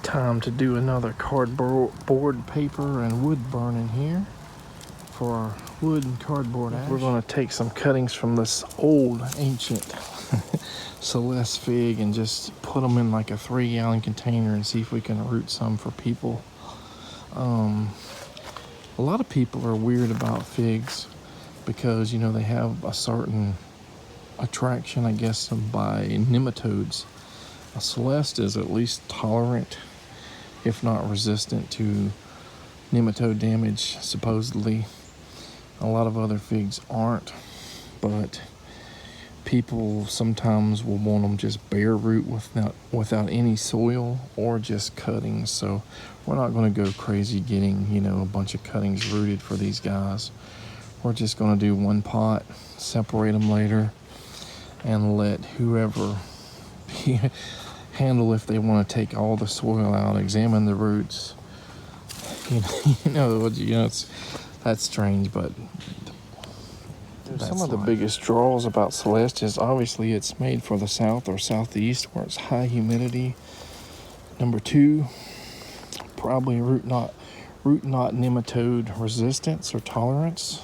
Time to do another cardboard, paper, and wood burning here for our wood and cardboard ash. We're going to take some cuttings from this old, ancient Celeste fig and just put them in like a 3-gallon container and see if we can root some for people. A lot of people are weird about figs because, you know, they have a certain attraction, I guess, by nematodes. A Celeste is at least tolerant, if not resistant, to nematode damage, supposedly. A lot of other figs aren't, but people sometimes will want them just bare root without any soil or just cuttings. So we're not going to go crazy getting, you know, a bunch of cuttings rooted for these guys. We're just going to do one pot, separate them later, and let whoever handle if they want to take all the soil out, examine the roots. That's strange, but some of the biggest draws about Celeste is obviously it's made for the south or southeast where it's high humidity. Number 2, probably root knot nematode resistance or tolerance.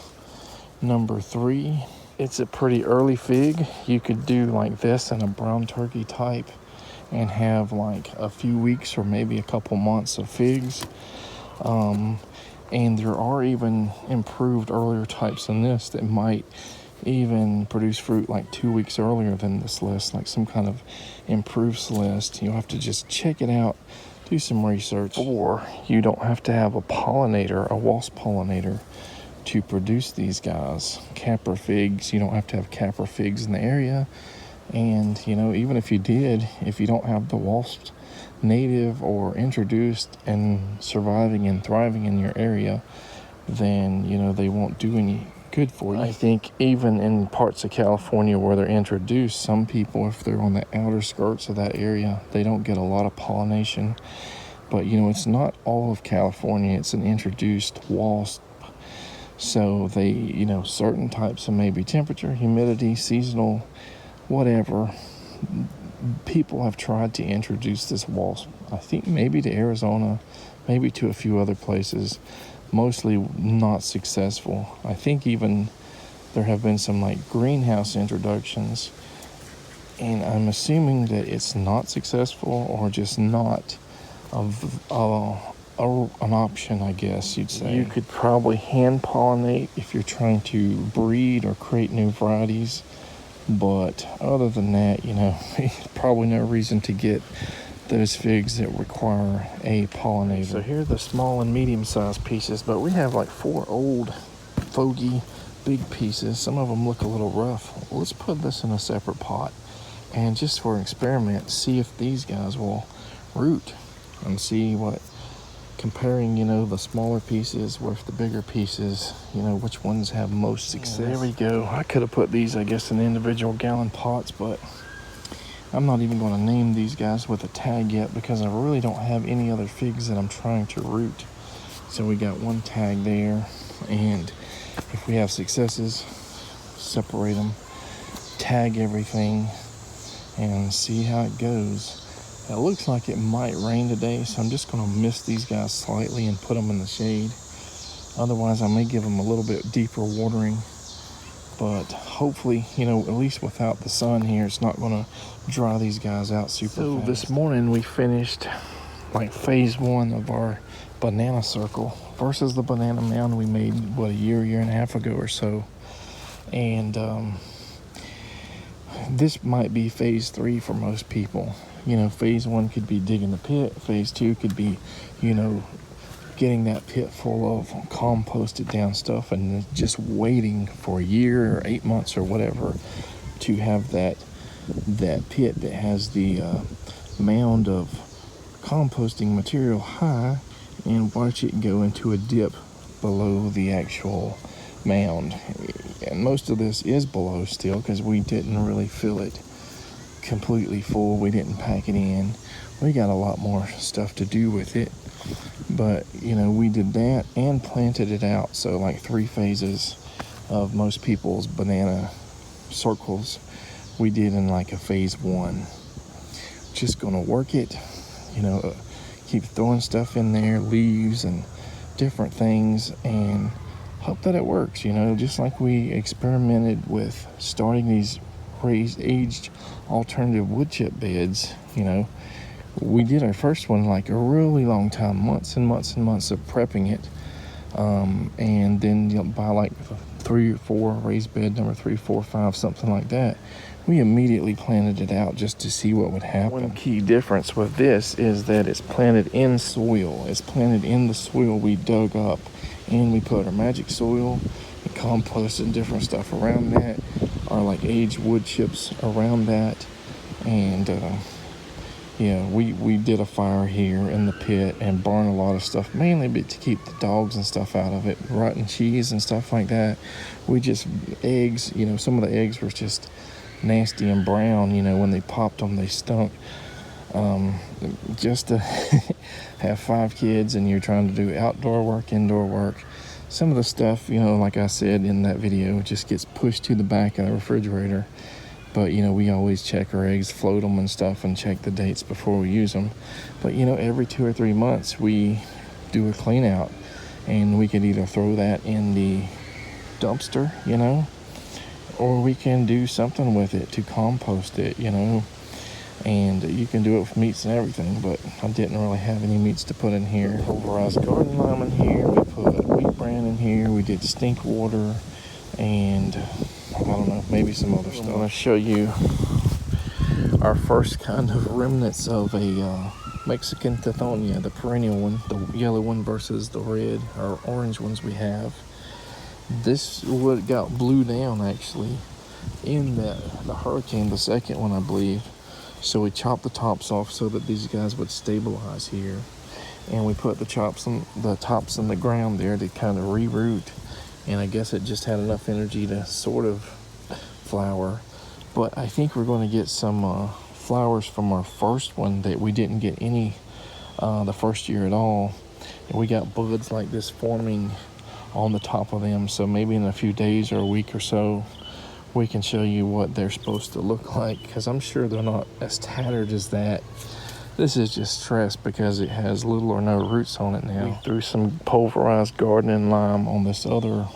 Number 3, it's a pretty early fig. You could do like this in a brown turkey type and have like a few weeks or maybe a couple months of figs. And there are even improved earlier types than this that might even produce fruit like 2 weeks earlier than the Celeste, like some kind of improved Celeste. You'll have to just check it out, do some research, or you don't have to have a pollinator, a wasp pollinator, to produce these guys. Capra figs, you don't have to have Capra figs in the area. And, you know, even if you did, if you don't have the wasps native or introduced and surviving and thriving in your area, then, you know, they won't do any good for you. I think even in parts of California where they're introduced, some people, if they're on the outer skirts of that area, they don't get a lot of pollination. But, you know, it's not all of California. It's an introduced wasp. So they, you know, certain types of maybe temperature, humidity, seasonal, whatever, people have tried to introduce this wasp, I think maybe to Arizona, maybe to a few other places, mostly not successful. I think even there have been some like greenhouse introductions, and I'm assuming that it's not successful or just not an option, I guess you'd say. You could probably hand pollinate if you're trying to breed or create new varieties. But other than that, you know, probably no reason to get those figs that require a pollinator. So here are the small and medium-sized pieces, but we have like 4 old, fogey, big pieces. Some of them look a little rough. Let's put this in a separate pot and just for an experiment, see if these guys will root and see what, comparing, you know, the smaller pieces with the bigger pieces, you know, which ones have most success. There we go. I could have put these, I guess, in individual gallon pots, but I'm not even going to name these guys with a tag yet because I really don't have any other figs that I'm trying to root. So we got one tag there, and if we have successes, separate them, tag everything, and see how it goes. It looks like it might rain today, so I'm just going to mist these guys slightly and put them in the shade. Otherwise, I may give them a little bit deeper watering. But hopefully, you know, at least without the sun here, it's not going to dry these guys out super fast. This morning we finished like phase 1 of our banana circle versus the banana mound we made, what, a year and a half ago or so. And this might be phase 3 for most people. You know, phase 1 could be digging the pit. Phase 2 could be, you know, getting that pit full of composted down stuff and just waiting for a year or 8 months or whatever to have that pit that has the mound of composting material high and watch it go into a dip below the actual mound. And most of this is below still because we didn't really fill it completely full. We didn't pack it in. We got a lot more stuff to do with it, but you know, we did that and planted it out. So like 3 phases of most people's banana circles we did in like a phase 1. Just gonna work it, you know, keep throwing stuff in there, leaves and different things, and hope that it works, you know, just like we experimented with starting these raised aged alternative wood chip beds. You know, we did our first one like a really long time, months and months and months of prepping it, and then, you know, by like 3 or 4, raised bed number 3, 4, 5, something like that, we immediately planted it out just to see what would happen. One key difference with this is that it's planted in soil. It's planted in the soil we dug up, and we put our magic soil and compost and different stuff around that, or like aged wood chips around that. And yeah, we did a fire here in the pit and burned a lot of stuff, mainly to keep the dogs and stuff out of it, rotten cheese and stuff like that. We just, eggs, you know, some of the eggs were just nasty and brown, you know, when they popped them they stunk. Just to have 5 kids and you're trying to do outdoor work, indoor work, some of the stuff, you know, like I said in that video, just gets pushed to the back of the refrigerator. But, you know, we always check our eggs, float them and stuff, and check the dates before we use them. But, you know, every 2 or 3 months we do a clean out, and we could either throw that in the dumpster, you know, or we can do something with it to compost it, you know. And you can do it with meats and everything, but I didn't really have any meats to put in here. Pulverized garden lime in here, we put wheat bran in here, we did stink water, and I don't know, maybe some other stuff. I'm going to show you our first kind of remnants of a Mexican Tithonia, the perennial one, the yellow one versus the red or orange ones we have. This wood got blew down actually in the hurricane, the second one I believe. So we chopped the tops off so that these guys would stabilize here, and we put the tops in the ground there to kind of reroot. And I guess it just had enough energy to sort of flower. But I think we're going to get some flowers from our first one that we didn't get any the first year at all. And we got buds like this forming on the top of them. So maybe in a few days or a week or so, we can show you what they're supposed to look like, because I'm sure they're not as tattered as that. This is just stress because it has little or no roots on it now. We threw some pulverized gardening lime on this other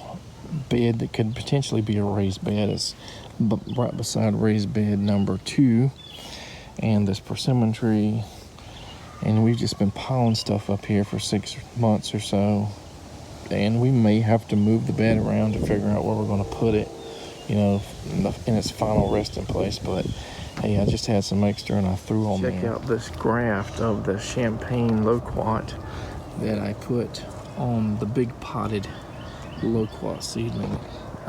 bed that could potentially be a raised bed. It's right beside raised bed number 2, and this persimmon tree. And we've just been piling stuff up here for 6 months or so, and we may have to move the bed around to figure out where we're going to put it, you know, in its final resting place. But hey, I just had some extra and I threw on there. Check out this graft of the champagne loquat that I put on the big potted loquat seedling.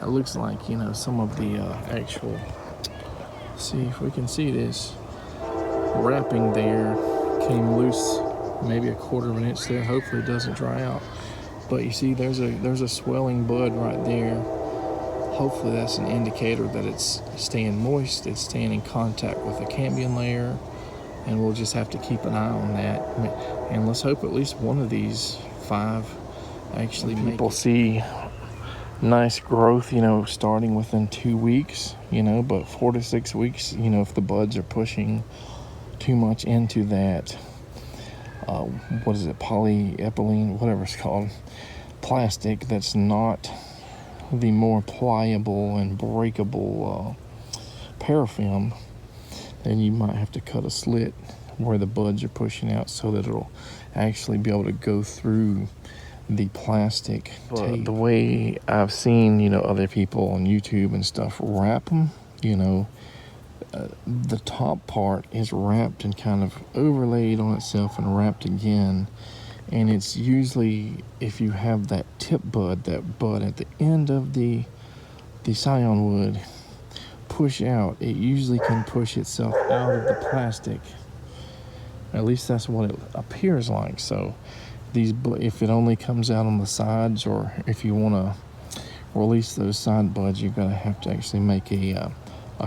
It looks like, you know, some of the actual, see if we can see this wrapping there came loose, maybe a 1/4 of an inch there. Hopefully it doesn't dry out. But you see there's a swelling bud right there. Hopefully that's an indicator that it's staying moist, it's staying in contact with the cambium layer, and we'll just have to keep an eye on that. And let's hope at least one of these 5 actually people see nice growth, you know, starting within 2 weeks, you know, but 4 to 6 weeks, you know, if the buds are pushing too much into that, what is it, polyethylene, whatever it's called, plastic that's not the more pliable and breakable parafilm, then you might have to cut a slit where the buds are pushing out so that it'll actually be able to go through the plastic tape. The way I've seen, you know, other people on YouTube and stuff wrap them, you know, the top part is wrapped and kind of overlaid on itself and wrapped again. And it's usually, if you have that tip bud, that bud at the end of the scion wood push out, it usually can push itself out of the plastic. At least that's what it appears like. So these, if it only comes out on the sides, or if you want to release those side buds, you're gonna have to actually make a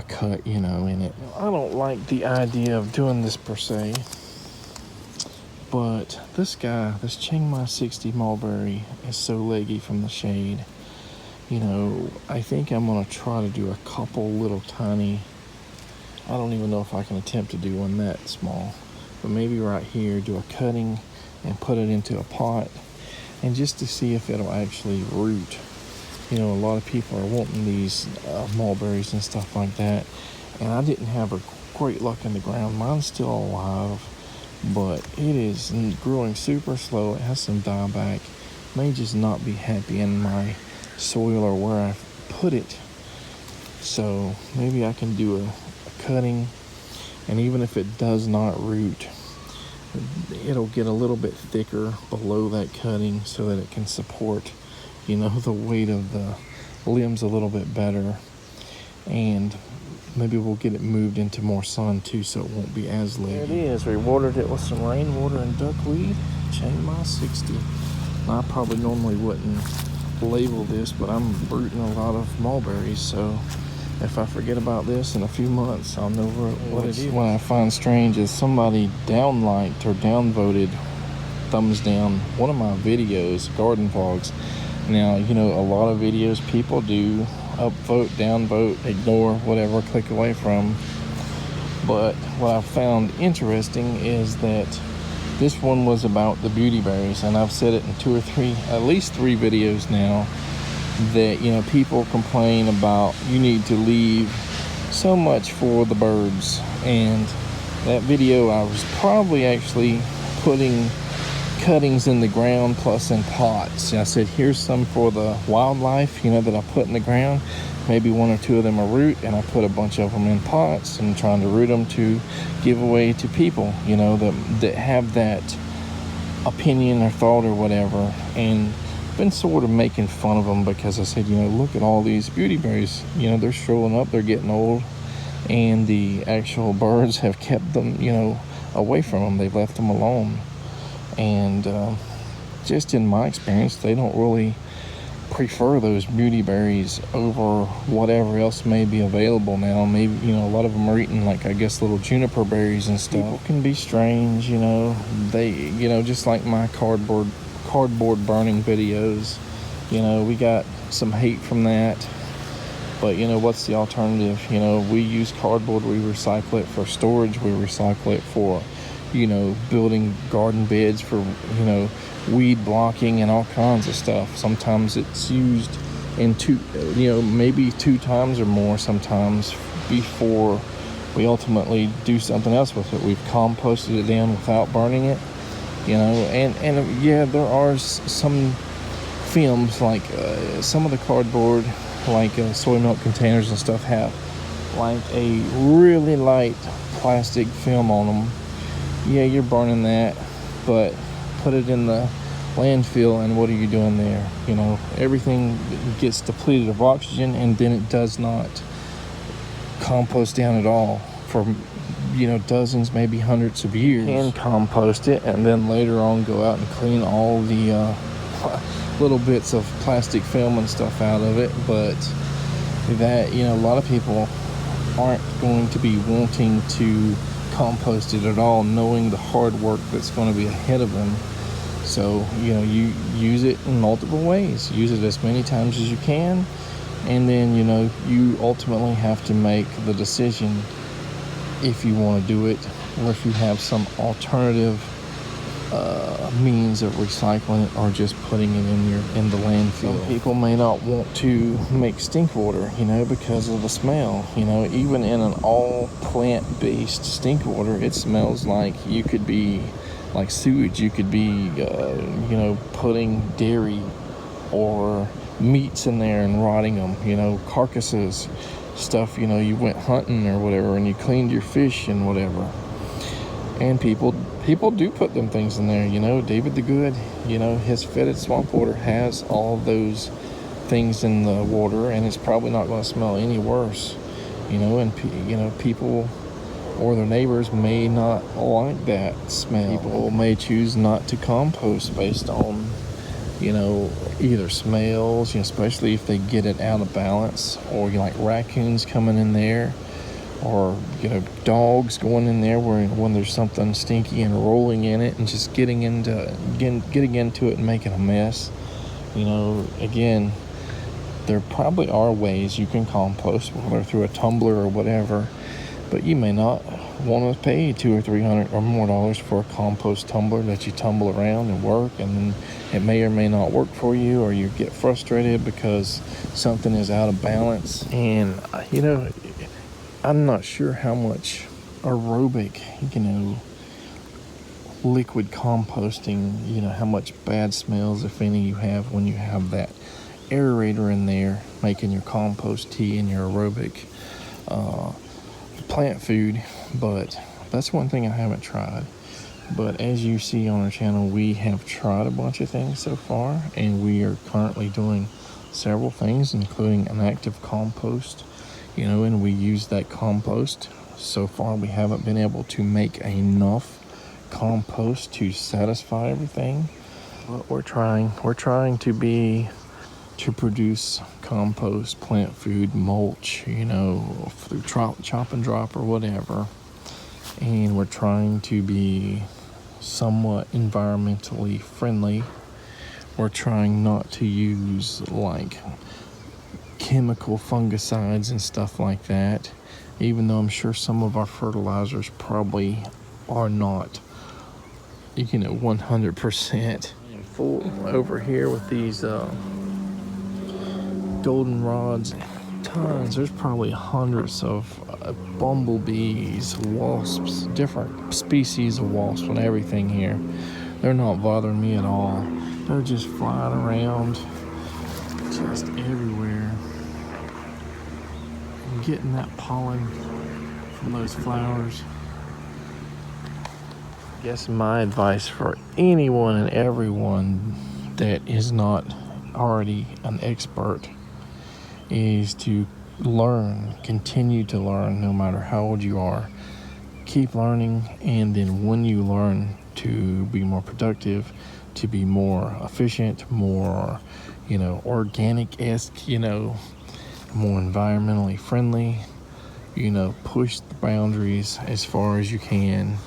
cut, you know, in it. I don't like the idea of doing this per se, but this guy, this Chiang Mai 60 mulberry is so leggy from the shade. You know, I think I'm gonna try to do a couple little tiny, I don't even know if I can attempt to do one that small, but maybe right here, do a cutting and put it into a pot, and just to see if it'll actually root. You know, a lot of people are wanting these mulberries and stuff like that, and I didn't have a great luck in the ground. Mine's still alive, but it is growing super slow. It has some dieback. May just not be happy in my soil or where I put it. So maybe I can do a cutting, and even if it does not root, it'll get a little bit thicker below that cutting so that it can support, you know, the weight of the limbs a little bit better. And maybe we'll get it moved into more sun too, so it won't be as leggy. There it is. We watered it with some rainwater and duckweed. Chain My 60. I probably normally wouldn't label this, but I'm rooting a lot of mulberries, so if I forget about this in a few months, I'll know what it is. What I find strange is somebody downliked or downvoted, thumbs down, one of my videos, garden vlogs. Now, you know, a lot of videos people do upvote, downvote, ignore, whatever, click away from. But what I found interesting is that this one was about the beauty berries, and I've said it in at least three videos now, that, you know, people complain about you need to leave so much for the birds. And that video, I was probably actually putting cuttings in the ground plus in pots. I said, here's some for the wildlife, you know, that I put in the ground. Maybe one or two of them are root, and I put a bunch of them in pots and trying to root them to give away to people, you know, that have that opinion or thought or whatever. And been sort of making fun of them because I said, you know, look at all these beauty berries, you know, they're strolling up, they're getting old, and the actual birds have kept them, you know, away from them. They've left them alone. And just in my experience, they don't really prefer those beauty berries over whatever else may be available now. Maybe, you know, a lot of them are eating, like, I guess, little juniper berries and stuff. People can be strange, you know. They, you know, just like my cardboard burning videos, you know, we got some hate from that. But, you know, what's the alternative? You know, we use cardboard, we recycle it for storage, we recycle it for, you know, building garden beds, for, you know, weed blocking and all kinds of stuff. Sometimes it's used in maybe two times or more sometimes before we ultimately do something else with it. We've composted it down without burning it, you know. And yeah, there are some films, like some of the cardboard, like soy milk containers and stuff, have like a really light plastic film on them. Yeah, you're burning that, but put it in the landfill, and what are you doing there? You know, everything gets depleted of oxygen, and then it does not compost down at all for, you know, dozens, maybe hundreds of years. You can compost it, and then later on go out and clean all the little bits of plastic film and stuff out of it. But that, you know, a lot of people aren't going to be wanting to compost it at all, knowing the hard work that's going to be ahead of them. So, you know, you use it in multiple ways. Use it as many times as you can, and then, you know, you ultimately have to make the decision if you want to do it, or if you have some alternative means of recycling it, or just putting it in the landfill. Some people may not want to make stink water, you know, because of the smell. You know, even in an all plant-based stink water, it smells like you could be like sewage. You could be, you know, putting dairy or meats in there and rotting them, you know, carcasses, stuff, you know, you went hunting or whatever, and you cleaned your fish and whatever. And people do put them things in there, you know. David the Good, you know, his fetid swamp water has all those things in the water, and it's probably not going to smell any worse, you know. And, you know, people or their neighbors may not like that smell. People may choose not to compost based on, you know, either smells, you know, especially if they get it out of balance, or, you know, like raccoons coming in there, or, you know, dogs going in there when there's something stinky and rolling in it and just getting into it and making a mess. You know, again, there probably are ways you can compost, whether through a tumbler or whatever, But you may not want to pay $200 or $300 or more for a compost tumbler that you tumble around and work, and then it may or may not work for you, or you get frustrated because something is out of balance. And I'm not sure how much aerobic, liquid composting, how much bad smells, if any, you have when you have that aerator in there making your compost tea and your aerobic plant food. But that's one thing I haven't tried. But as you see on our channel, we have tried a bunch of things so far, and we are currently doing several things, including an active compost, and we use that compost. So far, we haven't been able to make enough compost to satisfy everything, but we're trying to produce compost, plant food, mulch, through chop and drop or whatever. And we're trying to be somewhat environmentally friendly. We're trying not to use like chemical fungicides and stuff like that, even though I'm sure some of our fertilizers probably are not 100%. Full over here with these goldenrods, tons. There's probably hundreds of bumblebees, wasps, different species of wasps and everything here. They're not bothering me at all. They're just flying around just everywhere, getting that pollen from those flowers. I guess my advice for anyone and everyone that is not already an expert is to learn, continue to learn, no matter how old you are. Keep learning, and then when you learn to be more productive, to be more efficient, more, organic-esque, more environmentally friendly, push the boundaries as far as you can.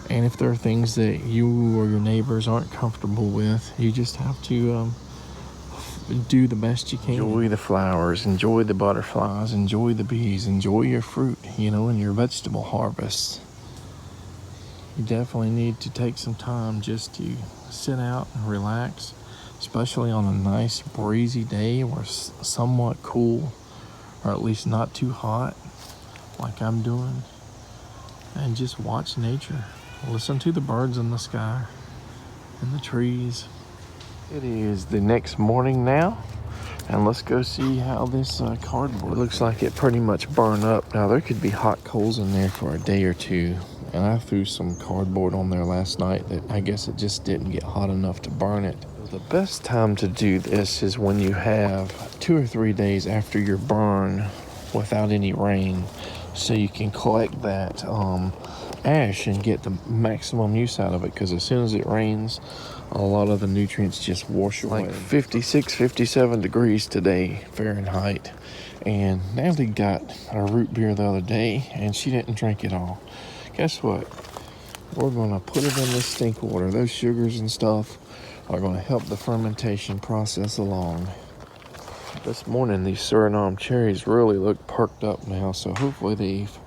And if there are things that you or your neighbors aren't comfortable with, you just have to do the best you can. Enjoy the flowers, enjoy the butterflies, enjoy the bees, enjoy your fruit, and your vegetable harvest. You definitely need to take some time just to sit out and relax, especially on a nice breezy day or somewhat cool, or at least not too hot like I'm doing, and just watch nature. Listen to the birds in the sky and the trees. It is the next morning now, and let's go see how this cardboard. It looks like it pretty much burned up. Now, there could be hot coals in there for a day or two, and I threw some cardboard on there last night that I guess it just didn't get hot enough to burn it. The best time to do this is when you have 2 or 3 days after your burn without any rain, so you can collect that ash and get the maximum use out of it, because as soon as it rains, a lot of the nutrients just wash away. Like 56, 57 degrees today, Fahrenheit. And Natalie got a root beer the other day, and she didn't drink it all. Guess what? We're going to put it in this stink water. Those sugars and stuff are going to help the fermentation process along. This morning, these Suriname cherries really look perked up now, so hopefully they've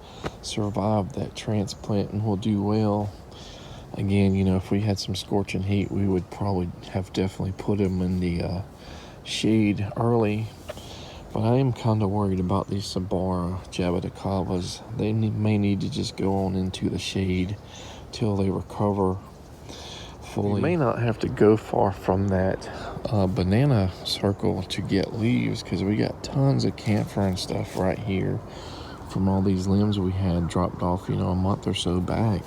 survived that transplant and will do well. Again, if we had some scorching heat, we would probably have definitely put them in the shade early. But I am kind of worried about these Sabara jaboticabas. They may need to just go on into the shade till they recover fully. You may not have to go far from that banana circle to get leaves, because we got tons of camphor and stuff right here from all these limbs we had dropped off, a month or so back.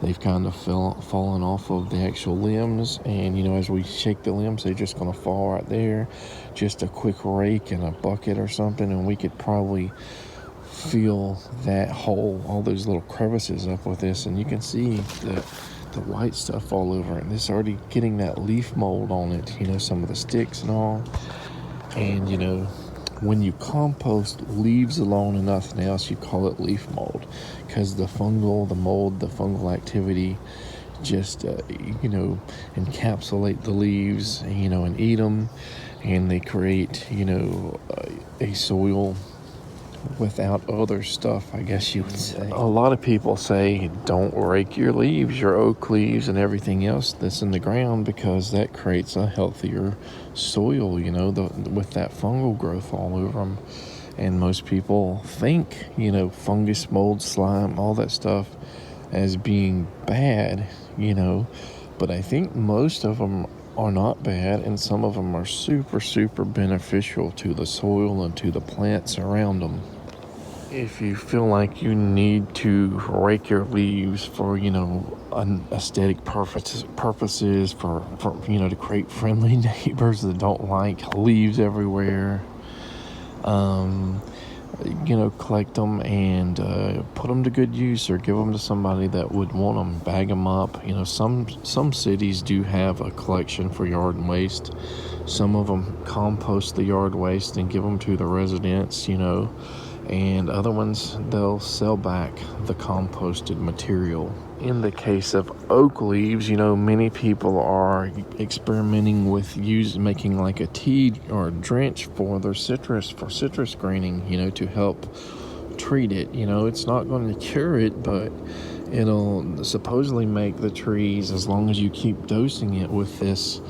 They've kind of fallen off of the actual limbs, and as we shake the limbs, they're just going to fall right there. Just a quick rake and a bucket or something, and we could probably fill that hole, all those little crevices up with this, and you can see the white stuff all over it. And it's already getting that leaf mold on it, some of the sticks and all. And when you compost leaves alone and nothing else, you call it leaf mold, because the fungal activity just encapsulate the leaves, and eat them, and they create a soil without other stuff, I guess you would say. A lot of people say don't rake your leaves, your oak leaves and everything else that's in the ground, because that creates a healthier soil, with that fungal growth all over them. And most people think, fungus, mold, slime, all that stuff as being bad, but I think most of them are not bad, and some of them are super, super beneficial to the soil and to the plants around them. If you feel like you need to rake your leaves for, aesthetic purposes, for to create friendly neighbors that don't like leaves everywhere, collect them and put them to good use, or give them to somebody that would want them. Bag them up. Some cities do have a collection for yard and waste. Some of them compost the yard waste and give them to the residents, and other ones they'll sell back the composted material. In the case of oak leaves, many people are experimenting with making like a tea or a drench for their citrus greening, to help treat it. It's not going to cure it, but it'll supposedly make the trees, as long as you keep dosing it with this,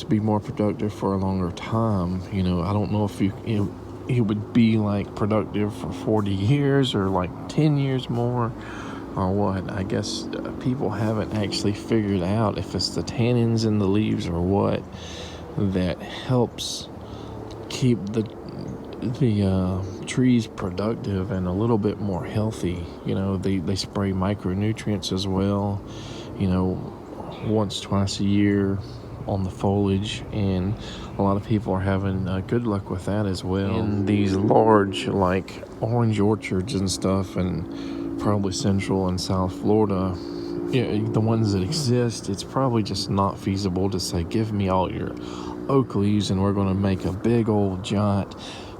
be more productive for a longer time. I don't know if it would be like productive for 40 years or like 10 years more or what. I guess people haven't actually figured out if it's the tannins in the leaves or what that helps keep the trees productive and a little bit more healthy. They spray micronutrients as well, once, twice a year on the foliage, and a lot of people are having good luck with that as well. In these large, like orange orchards and stuff, and probably Central and South Florida, the ones that exist, it's probably just not feasible to say, give me all your oak leaves and we're going to make a big old giant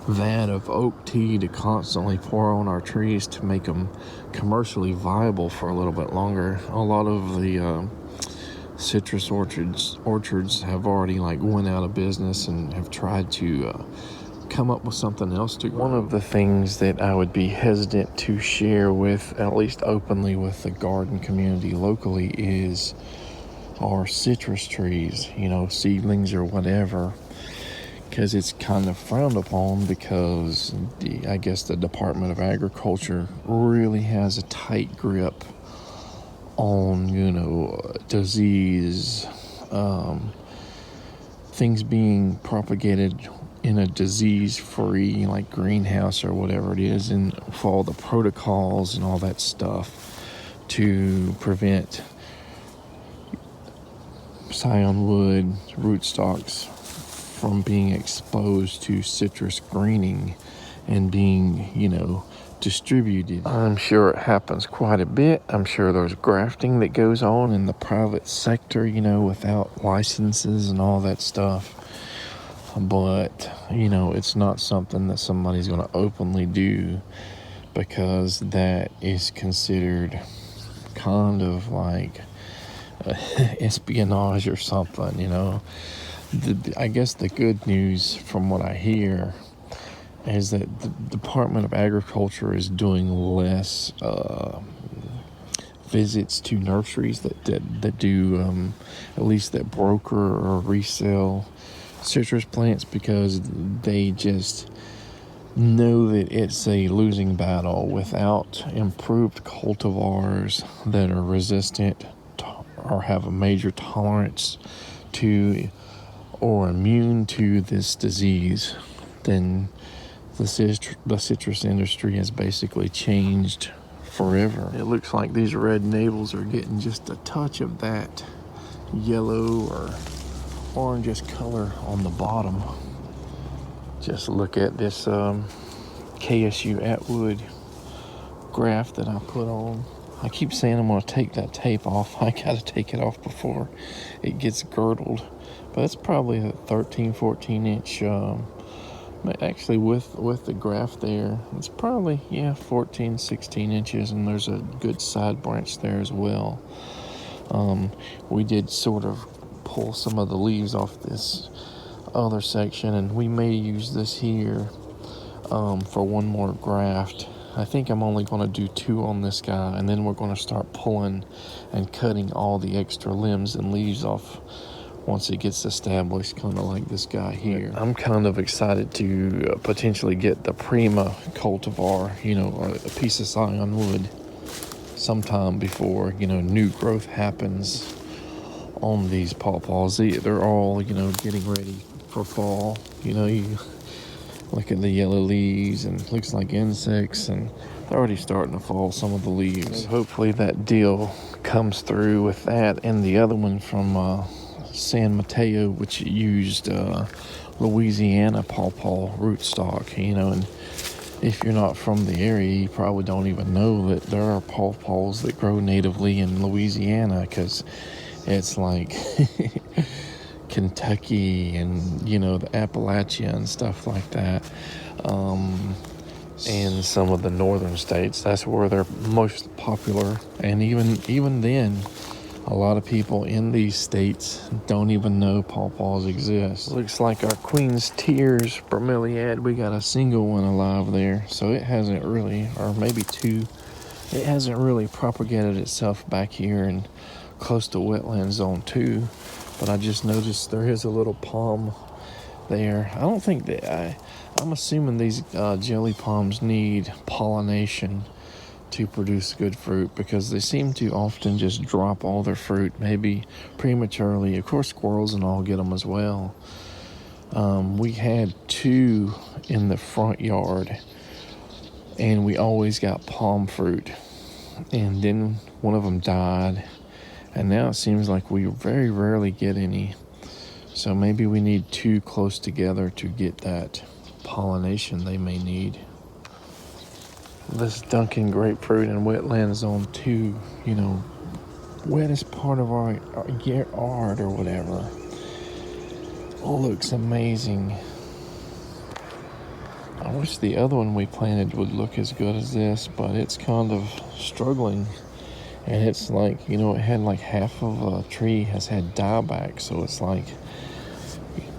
vat of oak tea to constantly pour on our trees to make them commercially viable for a little bit longer. A lot of the citrus orchards have already went out of business and have tried to come up with something else to grow. One of the things that I would be hesitant to share with, at least openly, with the garden community locally is our citrus trees, seedlings or whatever, because it's kind of frowned upon, because I guess the Department of Agriculture really has a tight grip on, disease, things being propagated in a disease-free, greenhouse or whatever it is, and follow the protocols and all that stuff to prevent scion wood rootstocks from being exposed to citrus greening and being, distributed. I'm sure it happens quite a bit. I'm sure there's grafting that goes on in the private sector, without licenses and all that stuff. But, it's not something that somebody's going to openly do, because that is considered kind of like espionage or something, I guess the good news from what I hear is that the Department of Agriculture is doing less visits to nurseries that do at least that broker or resell citrus plants, because they just know that it's a losing battle. Without improved cultivars that are resistant or have a major tolerance to or immune to this disease, then the citrus industry has basically changed forever. It looks like these red navels are getting just a touch of that yellow or orangish color on the bottom. Just look at this KSU Atwood graft that I put on. I keep saying I'm going to take that tape off. I got to take it off before it gets girdled. But it's probably a 13, 14 inch, actually with the graft there, it's probably, 14, 16 inches, and there's a good side branch there as well. We did sort of pull some of the leaves off this other section, and we may use this here for one more graft. I think I'm only going to do 2 on this guy, and then we're going to start pulling and cutting all the extra limbs and leaves off once it gets established, kind of like this guy here. I'm kind of excited to potentially get the Prima cultivar, a piece of scion wood sometime before, new growth happens on these pawpaws. They're all, getting ready for fall. You look at the yellow leaves and it looks like insects, and they're already starting to fall, some of the leaves. Hopefully that deal comes through with that and the other one from San Mateo, which used Louisiana pawpaw rootstock, and if you're not from the area, you probably don't even know that there are pawpaws that grow natively in Louisiana, because it's like Kentucky and, the Appalachia and stuff like that. And some of the northern states, that's where they're most popular. And even then, a lot of people in these states don't even know pawpaws exist. Looks like our Queen's Tears bromeliad, we got a single one alive there. So it hasn't really, or maybe 2, it hasn't really propagated itself back here in close to wetland zone 2. But I just noticed there is a little palm there. I don't think that, I'm assuming these jelly palms need pollination to produce good fruit, because they seem to often just drop all their fruit, maybe prematurely. Of course, squirrels and all get them as well. We had 2 in the front yard, and we always got palm fruit. And then one of them died, and now it seems like we very rarely get any. So maybe we need 2 close together to get that pollination they may need. This Duncan grapefruit in wetland zone 2, wettest part of our yard or whatever. Looks amazing. I wish the other one we planted would look as good as this, but it's kind of struggling. And it's like, it had like half of a tree has had dieback, so it's like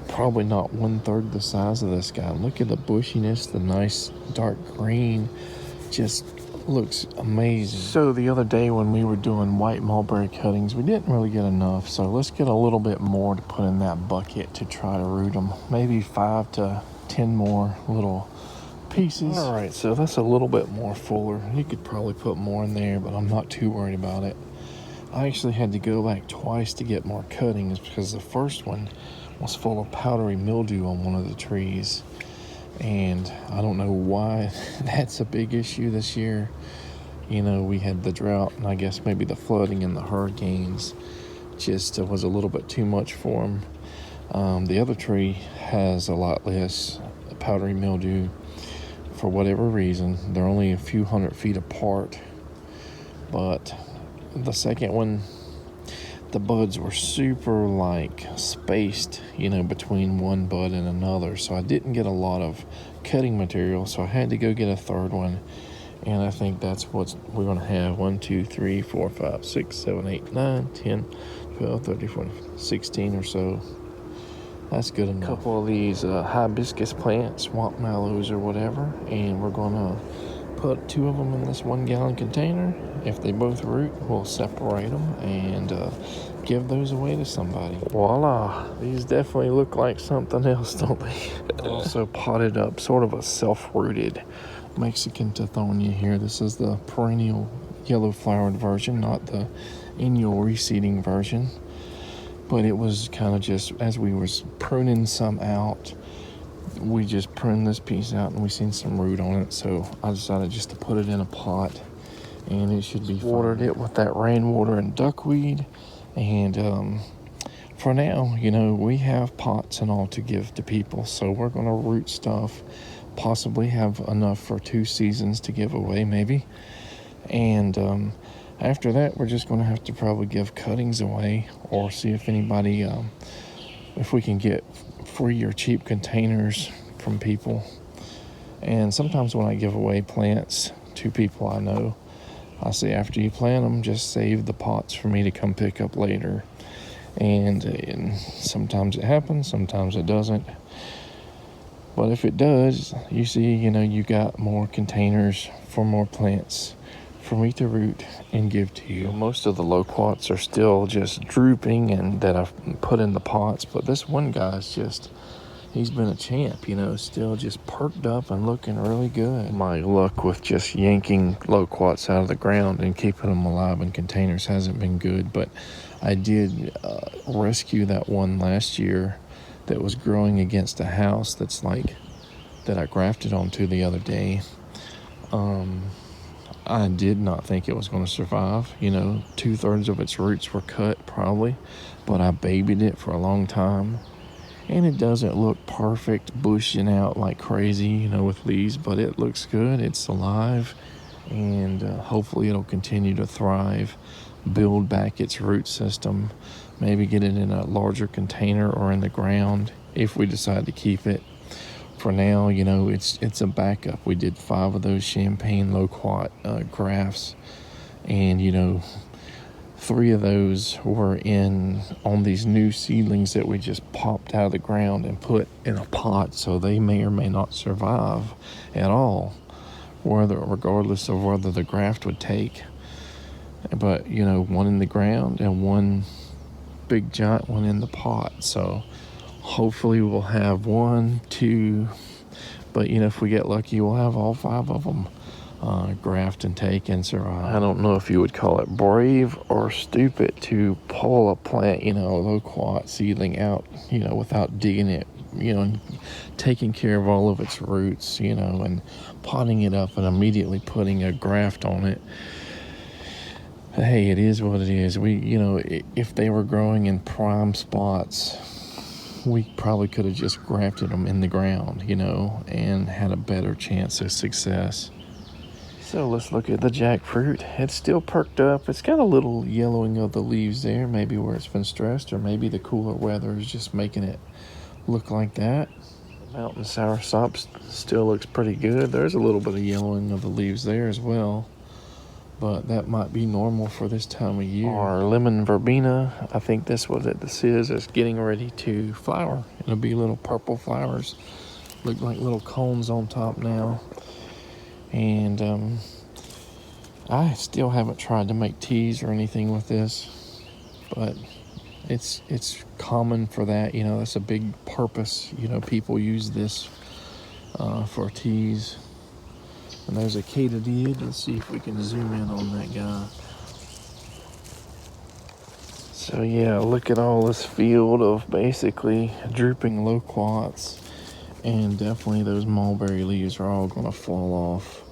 probably not 1/3 the size of this guy. Look at the bushiness, the nice dark green. Just looks amazing. So the other day when we were doing white mulberry cuttings, we didn't really get enough, so let's get a little bit more to put in that bucket to try to root them. Maybe 5 to 10 more little pieces. All right, so that's a little bit more fuller. You could probably put more in there, but I'm not too worried about it. I actually had to go back twice to get more cuttings, because the first one was full of powdery mildew on one of the trees. And I don't know why that's a big issue this year. We had the drought, and I guess maybe the flooding and the hurricanes just was a little bit too much for them. The other tree has a lot less powdery mildew for whatever reason. They're only a few 100 feet apart. But the second one, the buds were super spaced, between one bud and another. So I didn't get a lot of cutting material. So I had to go get a third one. And I think that's what we're going to have. 1, 2, 3, 4, 5, 6, 7, 8, 9, 10, 12, 13, 14, 16 or so. That's good enough. A couple of these hibiscus plants, swamp mallows or whatever. And we're going to put 2 of them in this 1-gallon container. If they both root, we'll separate them and give those away to somebody. Voila! These definitely look like something else, don't they? Also potted up, sort of a self-rooted Mexican Tithonia here. This is the perennial yellow-flowered version, not the annual reseeding version. But it was kind of just, as we was pruning some out, we just pruned this piece out and we seen some root on it, so I decided just to put it in a pot, and it should be fine. Watered it with that rainwater and duckweed, and for now, we have pots and all to give to people, so we're going to root stuff, possibly have enough for 2 seasons to give away maybe, and after that we're just going to have to probably give cuttings away, or see if anybody, if we can get free or cheap containers from people. And sometimes when I give away plants to people I know, I say, after you plant them, just save the pots for me to come pick up later. And sometimes it happens, sometimes it doesn't. But if it does, you see, you got more containers for more plants for me to root and give to you. Most of the loquats are still just drooping and that I've put in the pots, but this one guy's he's been a champ, still just perked up and looking really good. My luck with just yanking loquats out of the ground and keeping them alive in containers hasn't been good, but I did rescue that one last year that was growing against a house that I grafted onto the other day. I did not think it was going to survive. 2/3 of its roots were cut probably, but I babied it for a long time. And it doesn't look perfect bushing out like crazy, with leaves, but it looks good. It's alive, and hopefully it'll continue to thrive, build back its root system, maybe get it in a larger container or in the ground if we decide to keep it. For now, it's a backup. We did 5 of those champagne loquat grafts, and 3 of those were on these new seedlings that we just popped out of the ground and put in a pot, so they may or may not survive at all, regardless of whether the graft would take. But one in the ground and one big giant one in the pot, so hopefully we'll have 1, 2, but if we get lucky, we'll have all 5 of them graft and take and survive. I don't know if you would call it brave or stupid to pull a plant, a loquat seedling out, without digging it, and taking care of all of its roots, and potting it up and immediately putting a graft on it. Hey, it is what it is. If they were growing in prime spots, we probably could have just grafted them in the ground, and had a better chance of success. So let's look at the jackfruit. It's still perked up. It's got a little yellowing of the leaves there, maybe where it's been stressed, or maybe the cooler weather is just making it look like that. Mountain soursop still looks pretty good. There's a little bit of yellowing of the leaves there as well, but that might be normal for this time of year. Our lemon verbena, I think this is getting ready to flower. It'll be little purple flowers. Look like little cones on top now. And I still haven't tried to make teas or anything with this, but it's common for that. That's a big purpose. People use this for teas. And there's a katydid. Let's see if we can zoom in on that guy. So yeah, look at all this field of basically drooping loquats, and definitely those mulberry leaves are all going to fall off.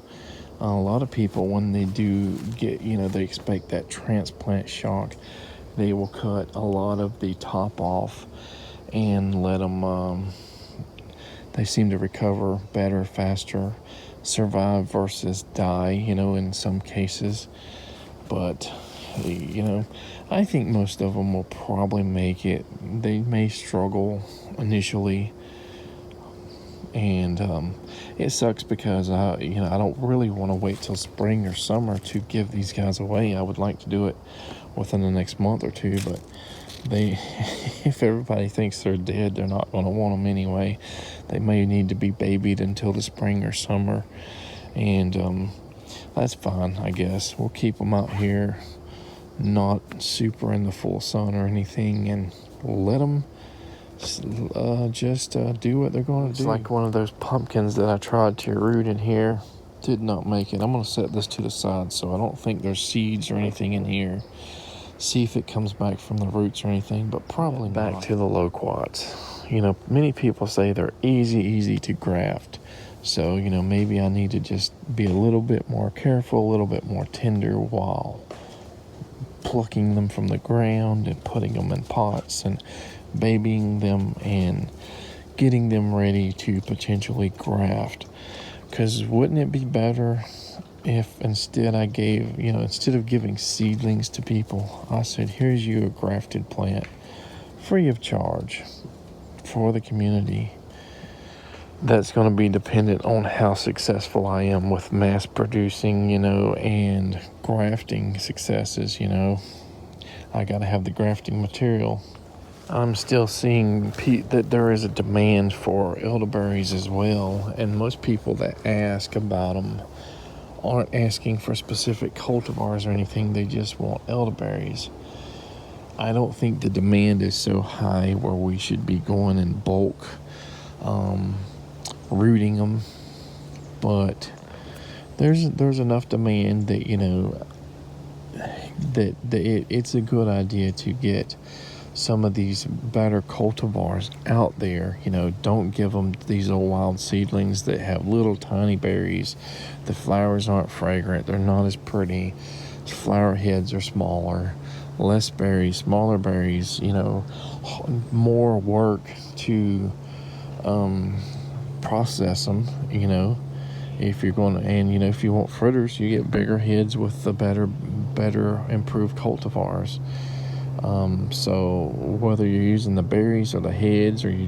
A lot of people, when they do get, they expect that transplant shock, they will cut a lot of the top off and let them, they seem to recover better, faster, survive versus die, in some cases. But, I think most of them will probably make it. They may struggle initially, and it sucks because I don't really want to wait till spring or summer to give these guys away. I would like to do it within the next month or two, but if everybody thinks they're dead, they're not going to want them anyway. They may need to be babied until the spring or summer, and that's fine, I guess. We'll keep them out here, not super in the full sun or anything, and let them just do what they're going to do. It's like one of those pumpkins that I tried to root in here. Did not make it. I'm going to set this to the side so I don't think there's seeds or anything in here. See if it comes back from the roots or anything, but probably not. Back to the loquats. Many people say they're easy to graft. So, maybe I need to just be a little bit more careful, a little bit more tender while plucking them from the ground and putting them in pots and babying them and getting them ready to potentially graft. Because wouldn't it be better if instead I gave, instead of giving seedlings to people, I said, here's you a grafted plant free of charge for the community. That's going to be dependent on how successful I am with mass producing, and grafting successes, I got to have the grafting material. I'm still seeing that there is a demand for elderberries as well, and most people that ask about them aren't asking for specific cultivars or anything. They just want elderberries. I don't think the demand is so high where we should be going in bulk rooting them, but there's enough demand that it's a good idea to get some of these better cultivars out there. Don't give them these old wild seedlings that have little tiny berries. The flowers aren't fragrant, they're not as pretty, flower heads are smaller, less berries, smaller berries, more work to process them. If you're going to, and if you want fritters, you get bigger heads with the better improved cultivars. So whether you're using the berries or the heads, or you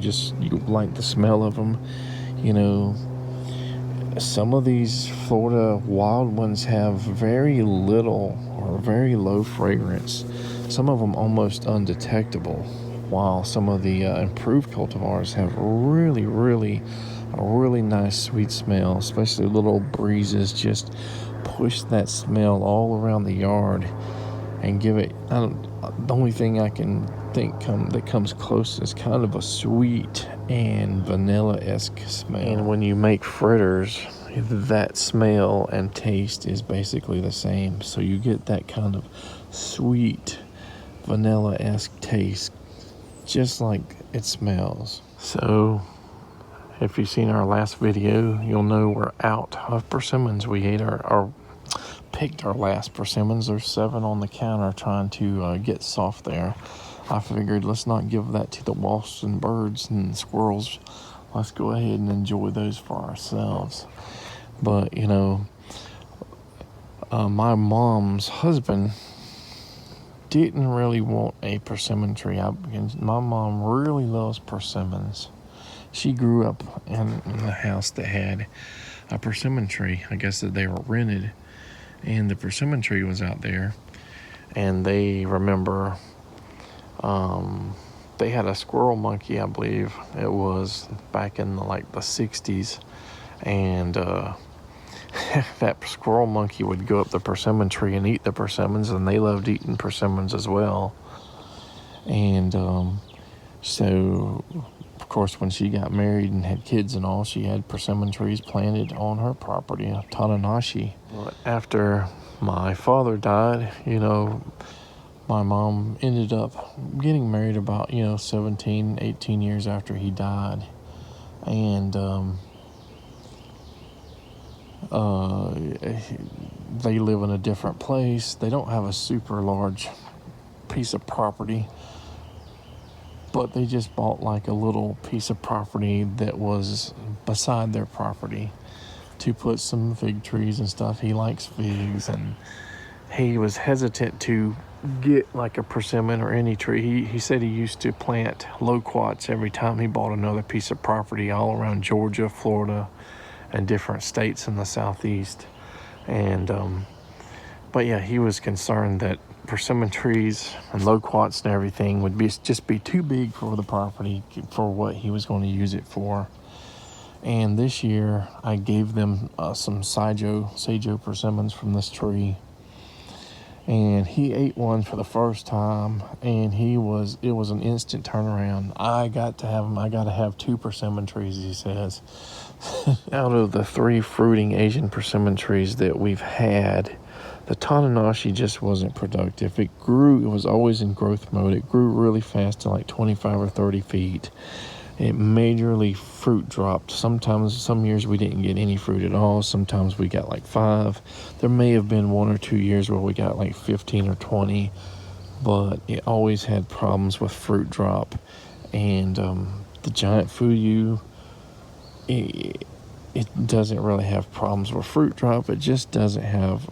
like the smell of them, some of these Florida wild ones have very little or very low fragrance. Some of them almost undetectable, while some of the improved cultivars have a really nice sweet smell, especially little breezes just push that smell all around the yard and give it, the only thing I can think that comes close is kind of a sweet and vanilla-esque smell. And when you make fritters, that smell and taste is basically the same. So you get that kind of sweet vanilla-esque taste, just like it smells. So if you've seen our last video, you'll know we're out of persimmons. We ate picked our last persimmons. There's 7 on the counter trying to get soft there. I figured let's not give that to the wasps and birds and squirrels. Let's go ahead and enjoy those for ourselves. But, my mom's husband didn't really want a persimmon tree. My mom really loves persimmons. She grew up in a house that had a persimmon tree. I guess that they were rented, and the persimmon tree was out there. And they remember they had a squirrel monkey, I believe it was, back in the 60s. And that squirrel monkey would go up the persimmon tree and eat the persimmons, and they loved eating persimmons as well. And so, of course, when she got married and had kids and all, she had persimmon trees planted on her property, Tananashi. But after my father died, my mom ended up getting married about, 17, 18 years after he died. And they live in a different place. They don't have a super large piece of property, but they just bought a little piece of property that was beside their property to put some fig trees and stuff. He likes figs, and he was hesitant to get a persimmon or any tree. He said he used to plant loquats every time he bought another piece of property all around Georgia, Florida, and different states in the southeast. And but yeah, he was concerned that persimmon trees and loquats and everything would just be too big for the property for what he was going to use it for. And this year I gave them some Saijo persimmons from this tree, and he ate one for the first time, and it was an instant turnaround. I got to have 2 persimmon trees, he says. Out of the 3 fruiting Asian persimmon trees that we've had, the Tananashi just wasn't productive. It was always in growth mode. It grew really fast to 25 or 30 feet. It majorly fruit dropped. Sometimes, some years we didn't get any fruit at all. Sometimes we got 5. There may have been 1 or 2 years where we got 15 or 20, but it always had problems with fruit drop. And the giant Fuyu, it doesn't really have problems with fruit drop. It just doesn't have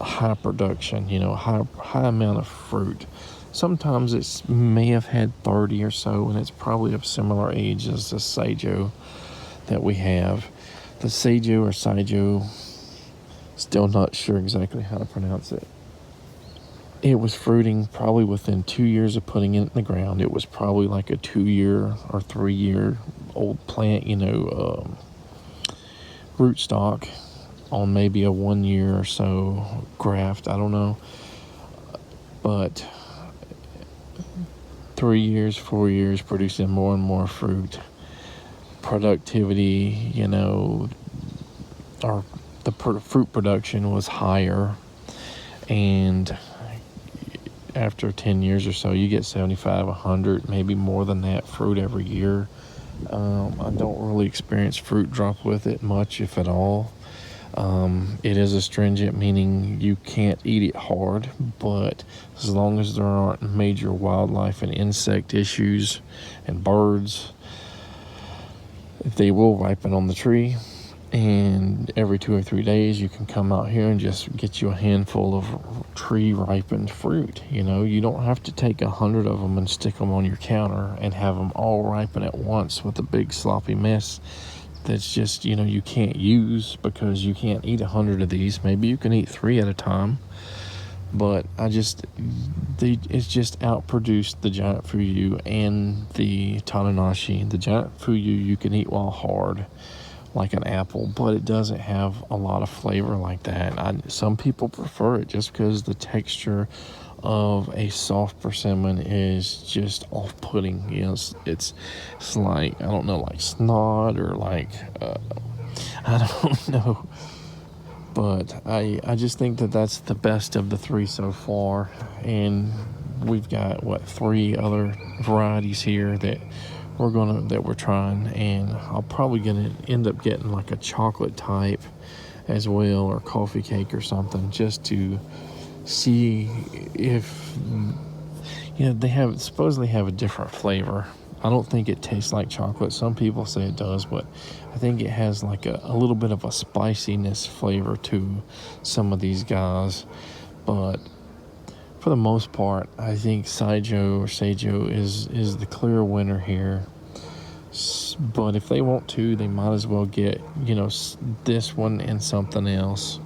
high production, high amount of fruit. Sometimes it may have had 30 or so, and it's probably of similar age as the Saijo that we have. The Saijo or Saijo, still not sure exactly how to pronounce it. it was fruiting probably within 2 years of putting it in the ground. It was probably like a 2-year or 3-year old plant, rootstock on maybe a 1 year or so graft. I don't know. But 3 years, 4 years producing more and more fruit. Productivity, or the fruit production was higher. And after 10 years or so, you get 75, 100, maybe more than that fruit every year. I don't really experience fruit drop with it much, if at all. It is astringent, meaning you can't eat it hard, but as long as there aren't major wildlife and insect issues and birds, they will ripen on the tree. And every 2 or 3 days, you can come out here and just get you a handful of tree ripened fruit. You don't have to take 100 of them and stick them on your counter and have them all ripen at once with a big sloppy mess that's just, you can't use, because you can't eat 100 of these. Maybe you can eat 3 at a time. But it's just outproduced the giant fuyu and the Tananashi. The giant fuyu you can eat while hard, like an apple, but it doesn't have a lot of flavor like that. Some people prefer it just because the texture of a soft persimmon is just off-putting. It's like, I don't know, like snot or like I don't know, but I just think that that's the best of the 3 so far. And we've got 3 other varieties here that we're trying, and I'll probably gonna end up getting like a chocolate type as well, or coffee cake or something, just to see if they supposedly have a different flavor. I don't think it tastes like chocolate. Some people say it does, but I think it has like a little bit of a spiciness flavor to some of these guys. But for the most part, I think Saijo is the clear winner here. But if they want to, they might as well get, this one and something else.